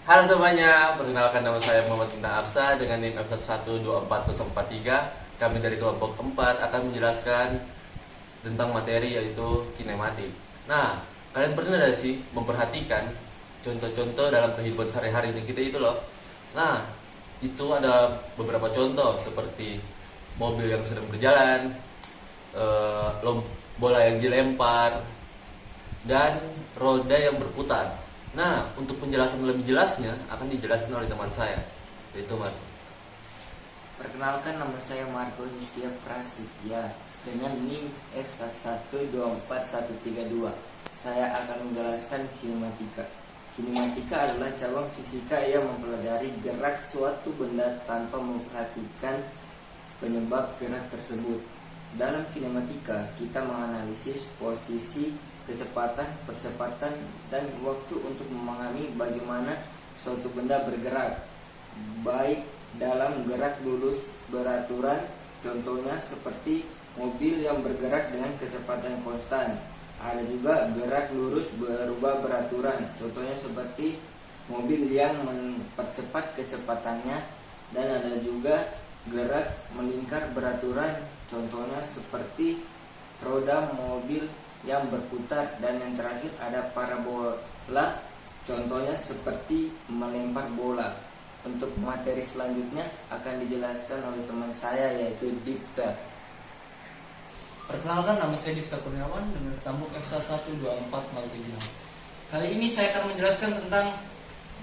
Halo semuanya, perkenalkan nama saya Muhammad Inta Absa dengan NIM F1124043. Kami dari kelompok 4 akan menjelaskan tentang materi yaitu kinematik. Nah, kalian pernah gak sih memperhatikan contoh-contoh dalam kehidupan sehari-hari kita itu loh? Nah, itu ada beberapa contoh seperti mobil yang sedang berjalan, bola yang dilempar, dan roda yang berputar. Nah, untuk penjelasan lebih jelasnya akan dijelaskan oleh teman saya, yaitu Marco. Perkenalkan, nama saya Marco Hiskia Prasetya dengan NIM F1124132. Saya akan menjelaskan kinematika. Kinematika adalah cabang fisika yang mempelajari gerak suatu benda tanpa memperhatikan penyebab gerak tersebut. Dalam kinematika, kita menganalisis posisi, kecepatan, percepatan, dan waktu untuk memahami bagaimana suatu benda bergerak, baik dalam gerak lurus beraturan, contohnya seperti mobil yang bergerak dengan kecepatan konstan. Ada juga gerak lurus berubah beraturan, contohnya seperti mobil yang mempercepat kecepatannya, dan ada juga gerak melingkar beraturan, contohnya seperti roda mobil yang berputar, dan yang terakhir ada parabola, contohnya seperti melempar bola. Untuk materi selanjutnya akan dijelaskan oleh teman saya yaitu Dipta. Perkenalkan, nama saya Dipta Kurniawan dengan stambuk F1124076. Kali ini saya akan menjelaskan tentang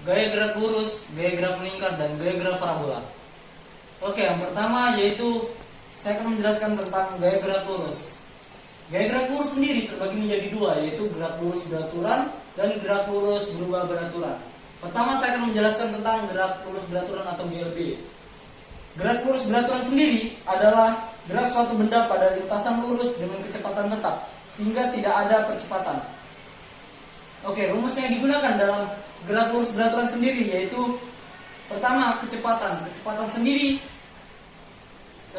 gaya gerak lurus, gaya gerak melingkar, dan gaya gerak parabola. Oke, yang pertama yaitu saya akan menjelaskan tentang gaya gerak lurus. Gaya gerak lurus sendiri terbagi menjadi dua, yaitu gerak lurus beraturan dan gerak lurus berubah beraturan. Pertama, saya akan menjelaskan tentang gerak lurus beraturan atau GLB. Gerak lurus beraturan sendiri adalah gerak suatu benda pada lintasan lurus dengan kecepatan tetap, sehingga tidak ada percepatan. Oke, rumus yang digunakan dalam gerak lurus beraturan sendiri yaitu pertama, kecepatan. Kecepatan sendiri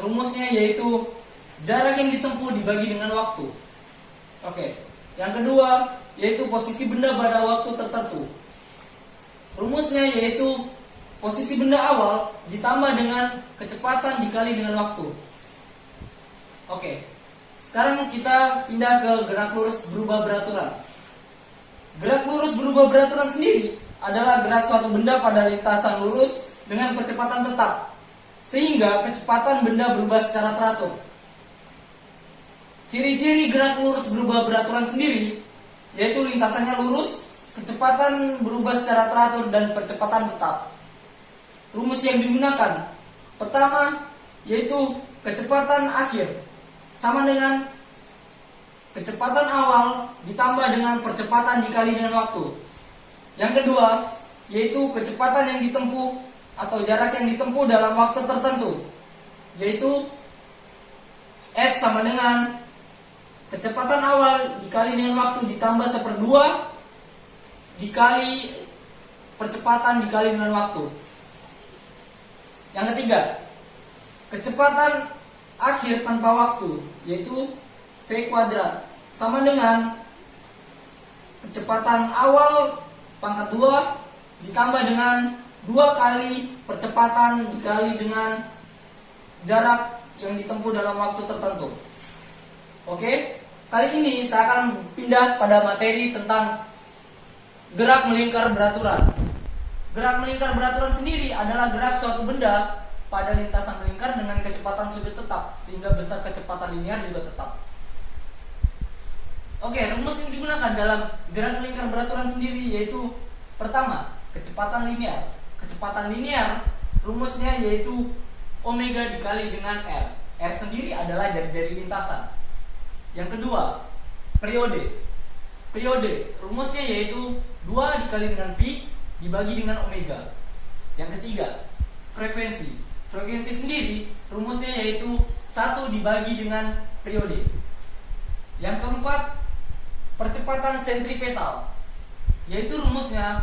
rumusnya yaitu jarak yang ditempuh dibagi dengan waktu. Oke. Yang kedua yaitu posisi benda pada waktu tertentu. Rumusnya yaitu posisi benda awal ditambah dengan kecepatan dikali dengan waktu. Oke. Sekarang kita pindah ke gerak lurus berubah beraturan. Gerak lurus berubah beraturan sendiri adalah gerak suatu benda pada lintasan lurus dengan kecepatan tetap, sehingga kecepatan benda berubah secara teratur. Ciri-ciri gerak lurus berubah beraturan sendiri yaitu lintasannya lurus, kecepatan berubah secara teratur, dan percepatan tetap. Rumus yang digunakan pertama yaitu kecepatan akhir sama dengan kecepatan awal ditambah dengan percepatan dikali dengan waktu. Yang kedua yaitu kecepatan yang ditempuh atau jarak yang ditempuh dalam waktu tertentu, yaitu S sama dengan kecepatan awal dikali dengan waktu ditambah 1/2 dikali percepatan dikali dengan waktu. Yang ketiga, kecepatan akhir tanpa waktu yaitu V kuadrat sama dengan kecepatan awal pangkat 2 ditambah dengan 2 kali percepatan dikali dengan jarak yang ditempuh dalam waktu tertentu. Oke, kali ini saya akan pindah pada materi tentang gerak melingkar beraturan. Gerak melingkar beraturan sendiri adalah gerak suatu benda pada lintasan melingkar dengan kecepatan sudut tetap, sehingga besar kecepatan linear juga tetap. Oke, rumus yang digunakan dalam gerak melingkar beraturan sendiri yaitu pertama, kecepatan linear. Kecepatan linear rumusnya yaitu omega dikali dengan R. R sendiri adalah jari-jari lintasan. Yang kedua, periode. Periode rumusnya yaitu 2 dikali dengan pi dibagi dengan omega. Yang ketiga, frekuensi. Frekuensi sendiri rumusnya yaitu 1 dibagi dengan periode. Yang keempat, percepatan sentripetal, yaitu rumusnya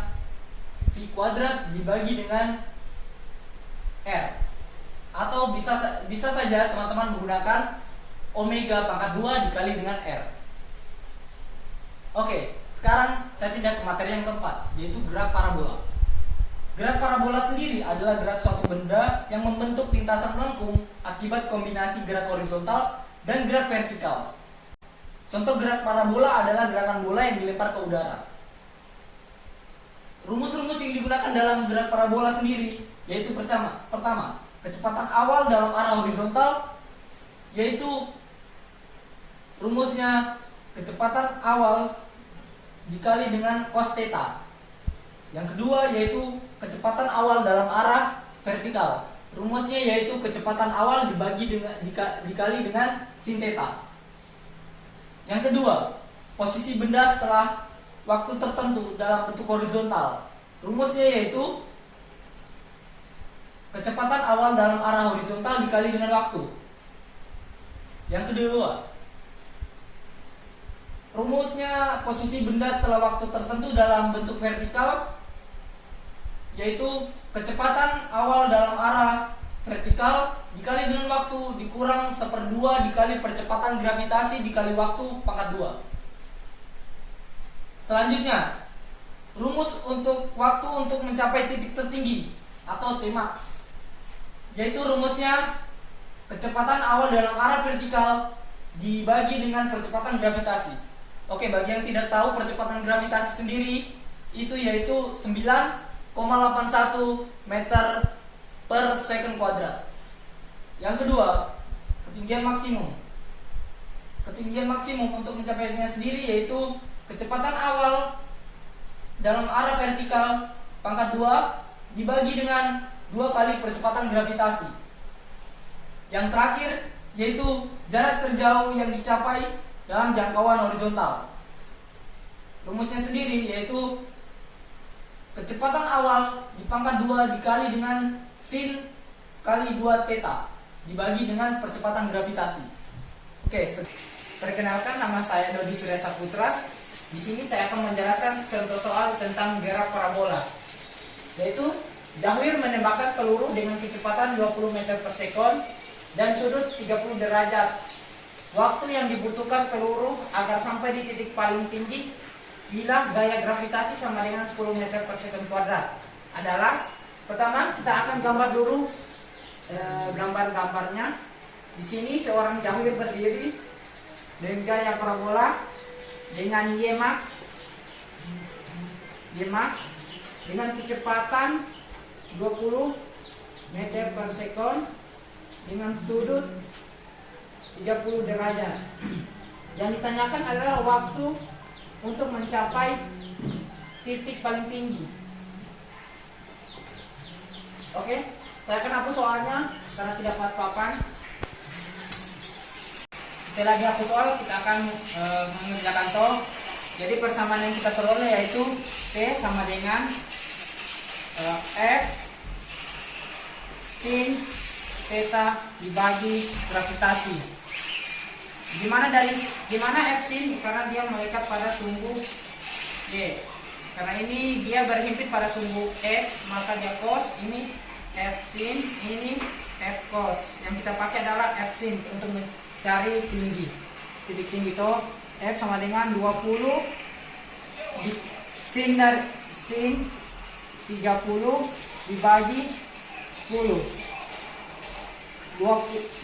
V kuadrat dibagi dengan R. Atau bisa saja teman-teman menggunakan omega pangkat 2 dikali dengan R. Oke, sekarang saya pindah ke materi yang keempat, yaitu gerak parabola. parabola sendiri adalah gerak suatu benda yang membentuk lintasan melengkung akibat kombinasi gerak horizontal dan gerak vertikal. Contoh gerak parabola adalah gerakan bola yang dilempar ke udara. Rumus-rumus yang digunakan dalam gerak parabola sendiri yaitu pertama, kecepatan awal dalam arah horizontal, yaitu rumusnya kecepatan awal dikali dengan cos theta. Yang kedua yaitu kecepatan awal dalam arah vertikal. Rumusnya yaitu kecepatan awal dikali dengan sin theta. Yang kedua, posisi benda setelah waktu tertentu dalam bentuk horizontal. Rumusnya yaitu kecepatan awal dalam arah horizontal dikali dengan waktu. Yang kedua, rumusnya posisi benda setelah waktu tertentu dalam bentuk vertikal, yaitu kecepatan awal dalam arah vertikal dikali dengan waktu dikurang 1/2 dikali percepatan gravitasi dikali waktu pangkat 2. Selanjutnya, rumus untuk waktu untuk mencapai titik tertinggi atau Tmax, yaitu rumusnya kecepatan awal dalam arah vertikal dibagi dengan percepatan gravitasi. Oke, bagi yang tidak tahu percepatan gravitasi sendiri itu yaitu 9,81 meter per second kuadrat. Yang kedua, ketinggian maksimum. Ketinggian maksimum untuk mencapainya sendiri yaitu kecepatan awal dalam arah vertikal pangkat 2 dibagi dengan 2 kali percepatan gravitasi. Yang terakhir yaitu jarak terjauh yang dicapai dalam jangkauan horizontal. Rumusnya sendiri yaitu kecepatan awal di pangkat 2 dikali dengan sin kali 2 theta dibagi dengan percepatan gravitasi. Oke, Perkenalkan, nama saya Dodi Surya Saputra. Di sini saya akan menjelaskan contoh soal tentang gerak parabola, yaitu Jahwir menembakkan peluru dengan kecepatan 20 meter per sekon dan sudut 30 derajat. Waktu yang dibutuhkan peluru agar sampai di titik paling tinggi bila gaya gravitasi sama dengan 10 meter per sekon kuadrat adalah, pertama kita akan gambar dulu gambar-gambarnya. Di sini seorang Jahwir berdiri dengan gaya parabola dengan Ymax dengan kecepatan 20 meter per sekon dengan sudut 30 derajat. Yang ditanyakan adalah waktu untuk mencapai titik paling tinggi. Oke, saya akan hapus soalnya karena tidak pas papan. Setelah dihapus soal, kita akan mengerjakan toh. Jadi persamaan yang kita peroleh yaitu T sama dengan F sin theta dibagi gravitasi. Dimana F sin? Karena dia melekat pada sumbu Y. Karena ini dia berhimpit pada sumbu X, maka dia cos. Ini F sin, ini F cos. Yang kita pakai adalah F sin untuk mencari tinggi. Titik tinggi itu F sama dengan 20 sin 30 dibagi 10. 20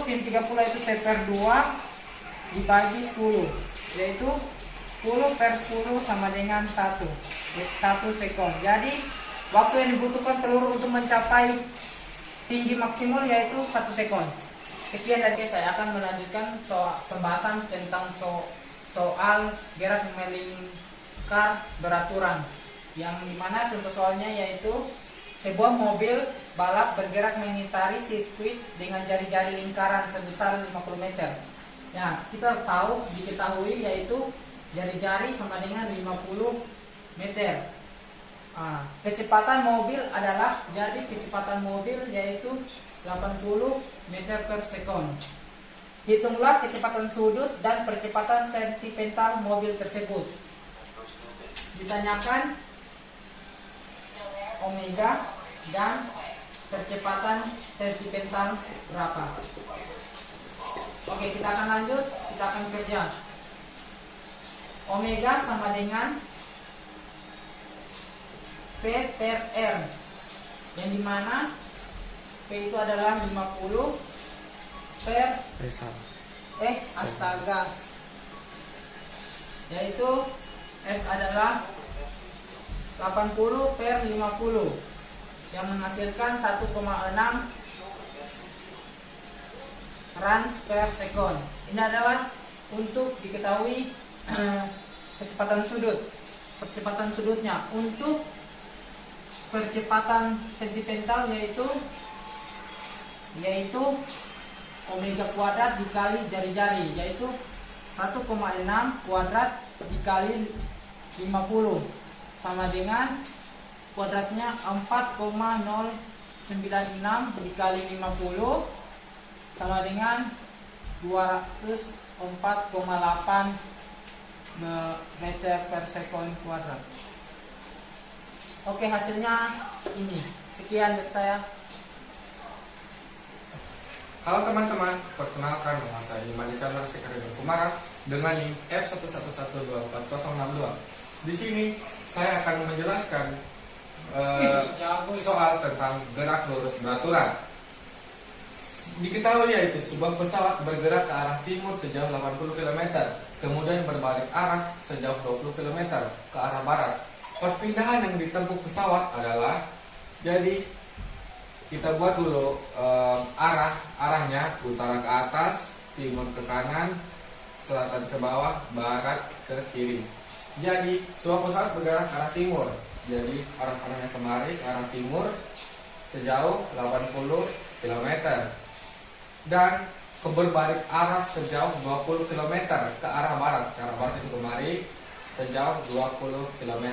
sin 30 itu seper 2 dibagi 10, yaitu 10 per 10 sama dengan 1 sekon. Jadi waktu yang dibutuhkan peluru untuk mencapai tinggi maksimal yaitu 1 sekon. Sekian dari saya akan melanjutkan pembahasan tentang soal gerak melingkar beraturan, yang dimana contoh soalnya yaitu sebuah mobil balap bergerak mengitari sirkuit dengan jari-jari lingkaran sebesar 50 meter. Nah, diketahui yaitu jari-jari sama dengan 50 meter. Kecepatan mobil adalah, jadi kecepatan mobil yaitu 80 meter per sekon. Hitunglah kecepatan sudut dan percepatan sentimental mobil tersebut. Ditanyakan omega dan percepatan sentimental berapa. Oke, kita akan lanjut, kita akan kerja. Omega sama dengan V per R. yang dimana P itu adalah 50 per astaga, yaitu F adalah 80 per 50 yang menghasilkan 1,6 runs per second. Ini adalah untuk diketahui kecepatan sudut. Percepatan sudutnya untuk percepatan sentimental yaitu omega kuadrat dikali jari-jari, yaitu 1,6 kuadrat dikali 50 sama dengan kuadratnya 4,096 dikali 50 sama dengan 204,8 meter per sekon kuadrat. Oke, hasilnya ini. Sekian dari saya. Halo teman-teman, perkenalkan nama saya Imadi Chandra Sekarang Kumara dengan NIM F111246062. Di sini saya akan menjelaskan soal tentang gerak lurus beraturan. Diketahui yaitu sebuah pesawat bergerak ke arah timur sejauh 80 km, kemudian berbalik arah sejauh 20 km ke arah barat. Perpindahan yang ditempuh pesawat adalah, jadi kita buat dulu arahnya utara ke atas, timur ke kanan, selatan ke bawah, barat ke kiri. Jadi sebuah pesawat bergerak ke arah timur. Jadi arahnya kemari ke arah timur sejauh 80 km dan berbalik arah sejauh 20 km ke arah barat. Ke arah barat itu kemari sejauh 20 km.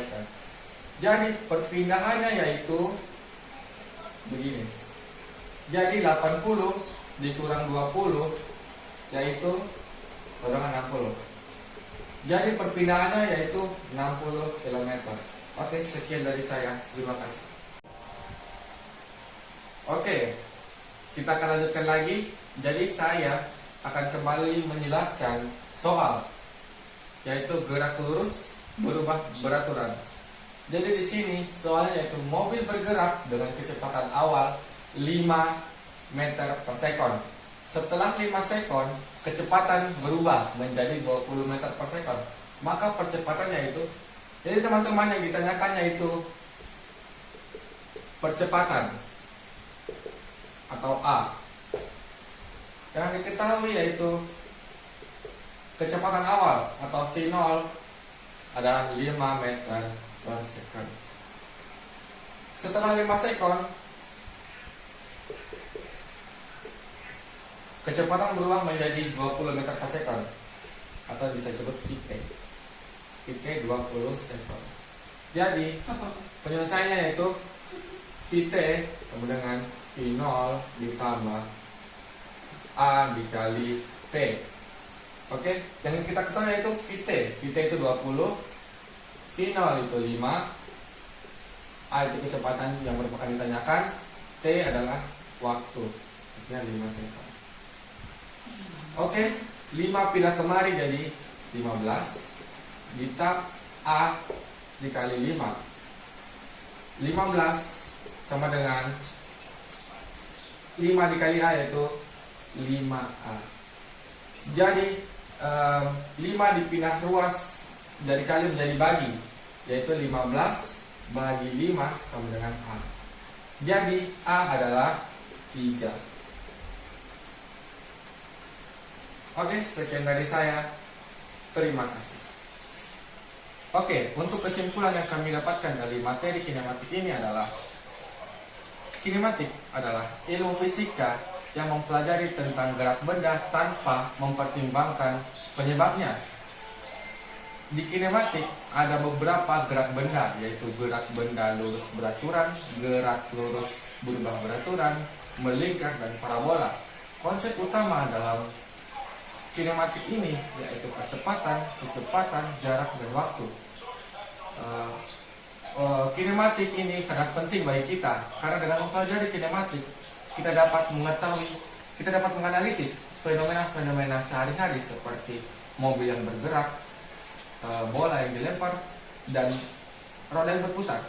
Jadi perpindahannya yaitu begini. Jadi 80 dikurang 20 yaitu sama 60. Jadi perpindahannya yaitu 60 km. Oke, sekian dari saya. Terima kasih. Oke, kita akan lanjutkan lagi. Jadi saya akan kembali menjelaskan soal yaitu gerak lurus berubah beraturan. Jadi di sini soalnya yaitu mobil bergerak dengan kecepatan awal 5 meter per sekon. Setelah 5 sekon, kecepatan berubah menjadi 20 meter per sekon. Maka percepatannya itu, jadi teman-teman yang ditanyakan yaitu percepatan atau A. Yang diketahui yaitu kecepatan awal atau V0 adalah 5 meter per sekon. Setelah 5 sekon, kecepatan berubah menjadi 20 meter per sekon atau bisa disebut VT. VT 20 sekon. Jadi penyelesaiannya yaitu VT sama dengan V0 ditambah A dikali T. Oke, yang kita ketahui yaitu VT. VT itu 20, V0 itu 5, A itu kecepatan yang merupakan ditanyakan, T adalah waktu, artinya 5 sekon. Oke, 5 pindah kemari jadi 15, ditambah A dikali 5. 15 sama dengan 5 dikali A yaitu 5A. Jadi 5 dipindah ruas dari kali menjadi bagi, yaitu 15 bagi 5 sama dengan A. Jadi A adalah 3. Oke, sekian dari saya. Terima kasih. Oke, untuk kesimpulan yang kami dapatkan dari materi kinematik ini adalah kinematik adalah ilmu fisika yang mempelajari tentang gerak benda tanpa mempertimbangkan penyebabnya. Di kinematik ada beberapa gerak benda, yaitu gerak benda lurus beraturan, gerak lurus berubah beraturan, melingkar, dan parabola. Konsep utama dalam kinematik ini yaitu kecepatan, jarak, dan waktu. Kinematik ini sangat penting bagi kita karena dengan mempelajari kinematik kita dapat mengetahui, kita dapat menganalisis fenomena-fenomena sehari-hari seperti mobil yang bergerak, bola yang dilempar, dan roda yang berputar.